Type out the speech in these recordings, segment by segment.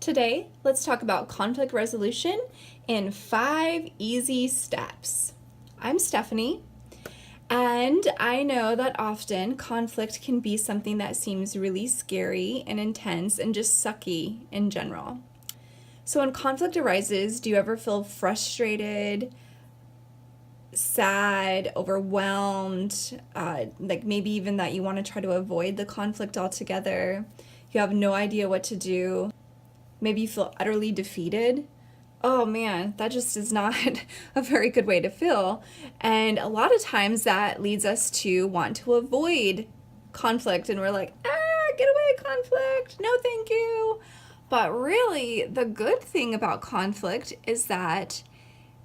Today, let's talk about conflict resolution in 5 easy steps. I'm Stephanie, and I know that often conflict can be something that seems really scary and intense and just sucky in general. So when conflict arises, do you ever feel frustrated, sad, overwhelmed, like maybe even that you want to try to avoid the conflict altogether? You have no idea what to do. Maybe you feel utterly defeated. Oh man, that just is not a very good way to feel. And a lot of times that leads us to want to avoid conflict, and we're like, get away, conflict. No, thank you. But really, the good thing about conflict is that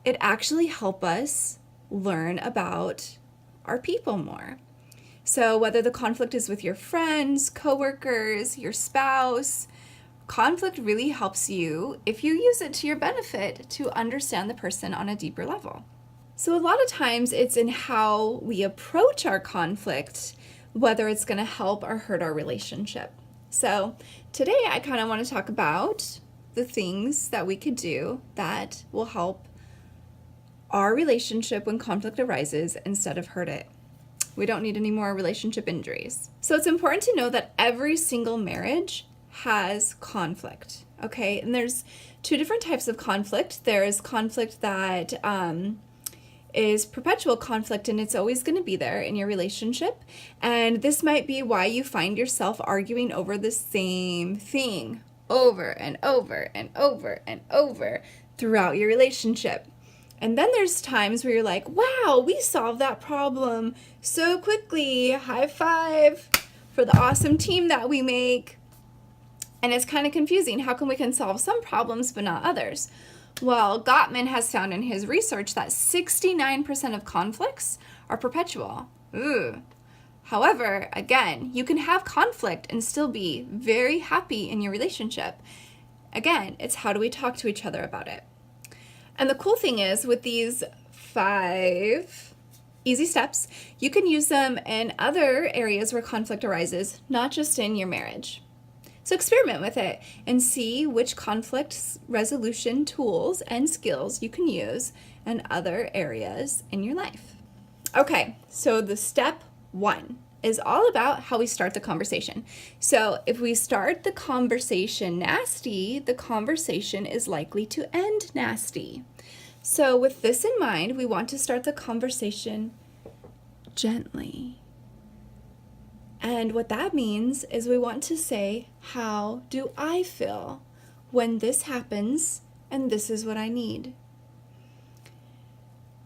it actually helps us learn about our people more. So whether the conflict is with your friends, coworkers, your spouse, conflict really helps you, if you use it to your benefit, to understand the person on a deeper level. So a lot of times it's in how we approach our conflict, whether it's going to help or hurt our relationship. So today I kind of want to talk about the things that we could do that will help our relationship when conflict arises instead of hurt it. We don't need any more relationship injuries. So it's important to know that every single marriage has conflict, okay? And there's 2 different types of conflict. There's conflict that is perpetual conflict, and it's always going to be there in your relationship. And this might be why you find yourself arguing over the same thing over and over and over and over throughout your relationship. And then there's times where you're like, wow, we solved that problem so quickly. High five for the awesome team that we make. And it's kind of confusing. How come we can solve some problems but not others? Well, Gottman has found in his research that 69% of conflicts are perpetual. Ooh. However, again, you can have conflict and still be very happy in your relationship. Again, it's how do we talk to each other about it? And the cool thing is, with these 5 easy steps, you can use them in other areas where conflict arises, not just in your marriage. So experiment with it and see which conflict resolution tools and skills you can use in other areas in your life. Okay, so the step 1 is all about how we start the conversation. So if we start the conversation nasty, the conversation is likely to end nasty. So with this in mind, we want to start the conversation gently. And what that means is we want to say, how do I feel when this happens, and this is what I need?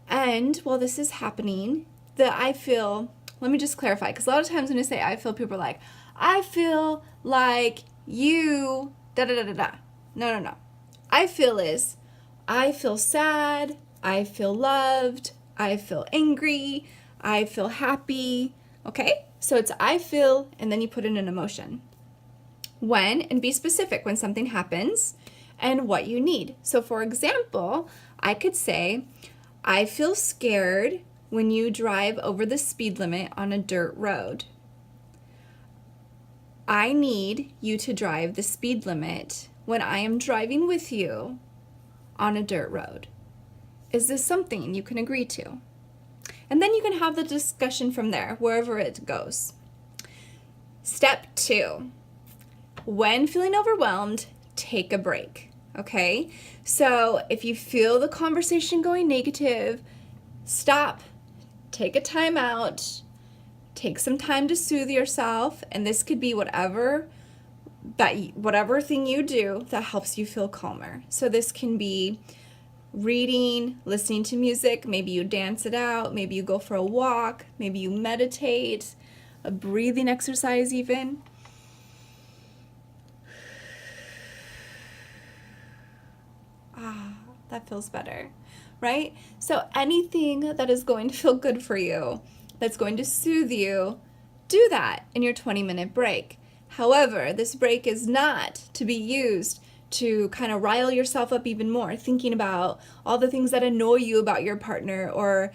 And while this is happening, I feel, let me just clarify, because a lot of times when I say I feel, people are like, I feel like you, da-da-da-da-da. No. I feel sad, I feel loved, I feel angry, I feel happy, okay? So it's I feel, and then you put in an emotion. When, and be specific when something happens, and what you need. So for example, I could say, I feel scared when you drive over the speed limit on a dirt road. I need you to drive the speed limit when I am driving with you on a dirt road. Is this something you can agree to? And then you can have the discussion from there, wherever it goes. Step 2, when feeling overwhelmed, take a break, okay? So if you feel the conversation going negative, stop, take a time out, take some time to soothe yourself, and this could be whatever thing you do that helps you feel calmer. So this can be reading, listening to music, maybe you dance it out, maybe you go for a walk, maybe you meditate, a breathing exercise even. That feels better, right? So anything that is going to feel good for you, that's going to soothe you, do that in your 20-minute break. However, this break is not to be used to kind of rile yourself up even more, thinking about all the things that annoy you about your partner or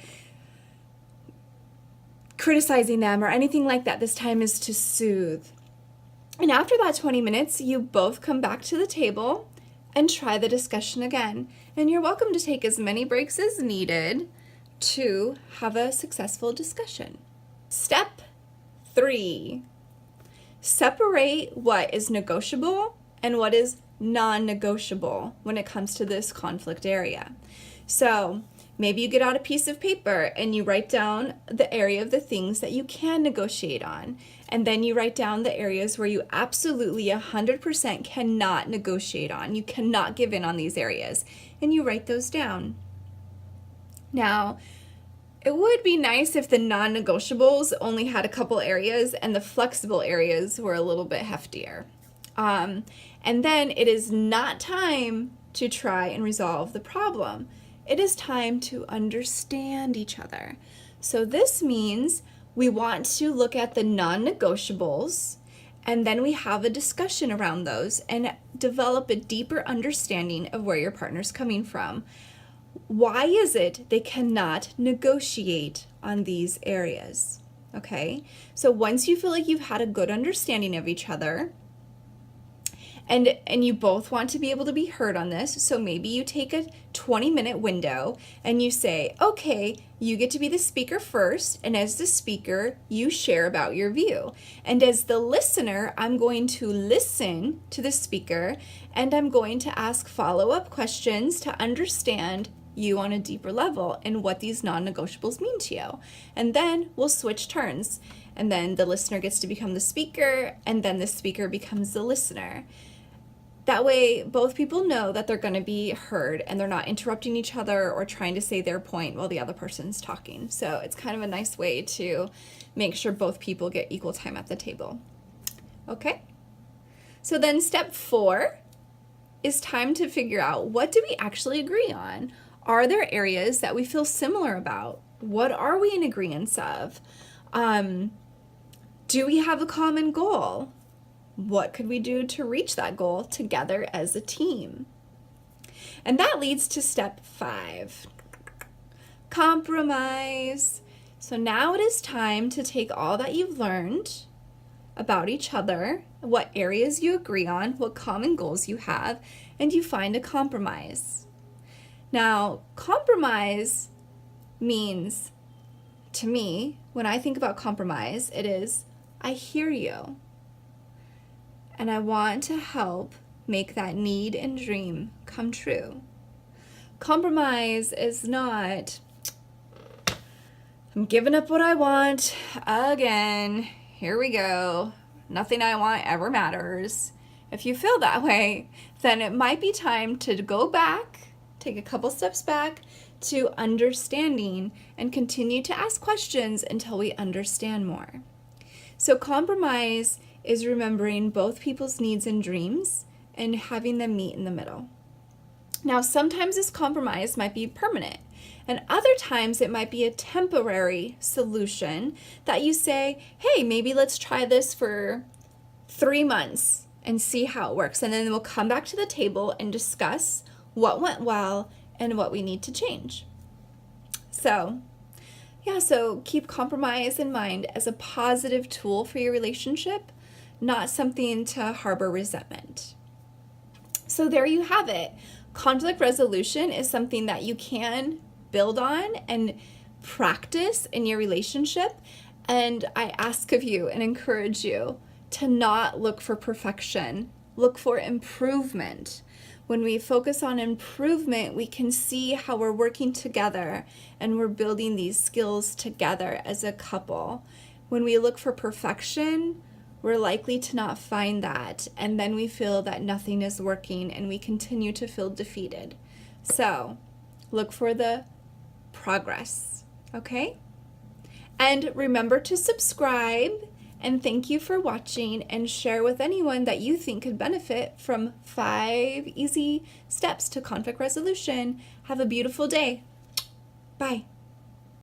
criticizing them or anything like that. This time is to soothe. And after that 20 minutes, you both come back to the table and try the discussion again. And you're welcome to take as many breaks as needed to have a successful discussion. Step 3. Separate what is negotiable and what is non-negotiable when it comes to this conflict area. So maybe you get out a piece of paper and you write down the area of the things that you can negotiate on. And then you write down the areas where you absolutely 100% cannot negotiate on. You cannot give in on these areas. And you write those down. Now, it would be nice if the non-negotiables only had a couple areas and the flexible areas were a little bit heftier. And then it is not time to try and resolve the problem. It is time to understand each other. So this means we want to look at the non-negotiables, and then we have a discussion around those and develop a deeper understanding of where your partner's coming from. Why is it they cannot negotiate on these areas? Okay, so once you feel like you've had a good understanding of each other, and you both want to be able to be heard on this, so maybe you take a 20-minute window and you say, okay, you get to be the speaker first, and as the speaker, you share about your view. And as the listener, I'm going to listen to the speaker, and I'm going to ask follow-up questions to understand you on a deeper level and what these non-negotiables mean to you. And then we'll switch turns. And then the listener gets to become the speaker, and then the speaker becomes the listener. That way, both people know that they're going to be heard and they're not interrupting each other or trying to say their point while the other person's talking. So it's kind of a nice way to make sure both people get equal time at the table. Okay? So then step 4 is time to figure out, what do we actually agree on? Are there areas that we feel similar about? What are we in agreement of? Do we have a common goal? What could we do to reach that goal together as a team? And that leads to step 5, compromise. So now it is time to take all that you've learned about each other, what areas you agree on, what common goals you have, and you find a compromise. Now, compromise means, to me, when I think about compromise, it is, I hear you. And I want to help make that need and dream come true. Compromise is not, I'm giving up what I want again. Here we go. Nothing I want ever matters. If you feel that way, then it might be time to go back, take a couple steps back to understanding and continue to ask questions until we understand more. So compromise is remembering both people's needs and dreams and having them meet in the middle. Now, sometimes this compromise might be permanent, and other times it might be a temporary solution that you say, hey, maybe let's try this for 3 months and see how it works. And then we'll come back to the table and discuss what went well and what we need to change. So keep compromise in mind as a positive tool for your relationship, not something to harbor resentment. So there you have it. Conflict resolution is something that you can build on and practice in your relationship. And I ask of you and encourage you to not look for perfection. Look for improvement. When we focus on improvement, we can see how we're working together and we're building these skills together as a couple. When we look for perfection, we're likely to not find that, and then we feel that nothing is working and we continue to feel defeated. So look for the progress, okay? And remember to subscribe, and thank you for watching, and share with anyone that you think could benefit from 5 easy steps to conflict resolution. Have a beautiful day. Bye.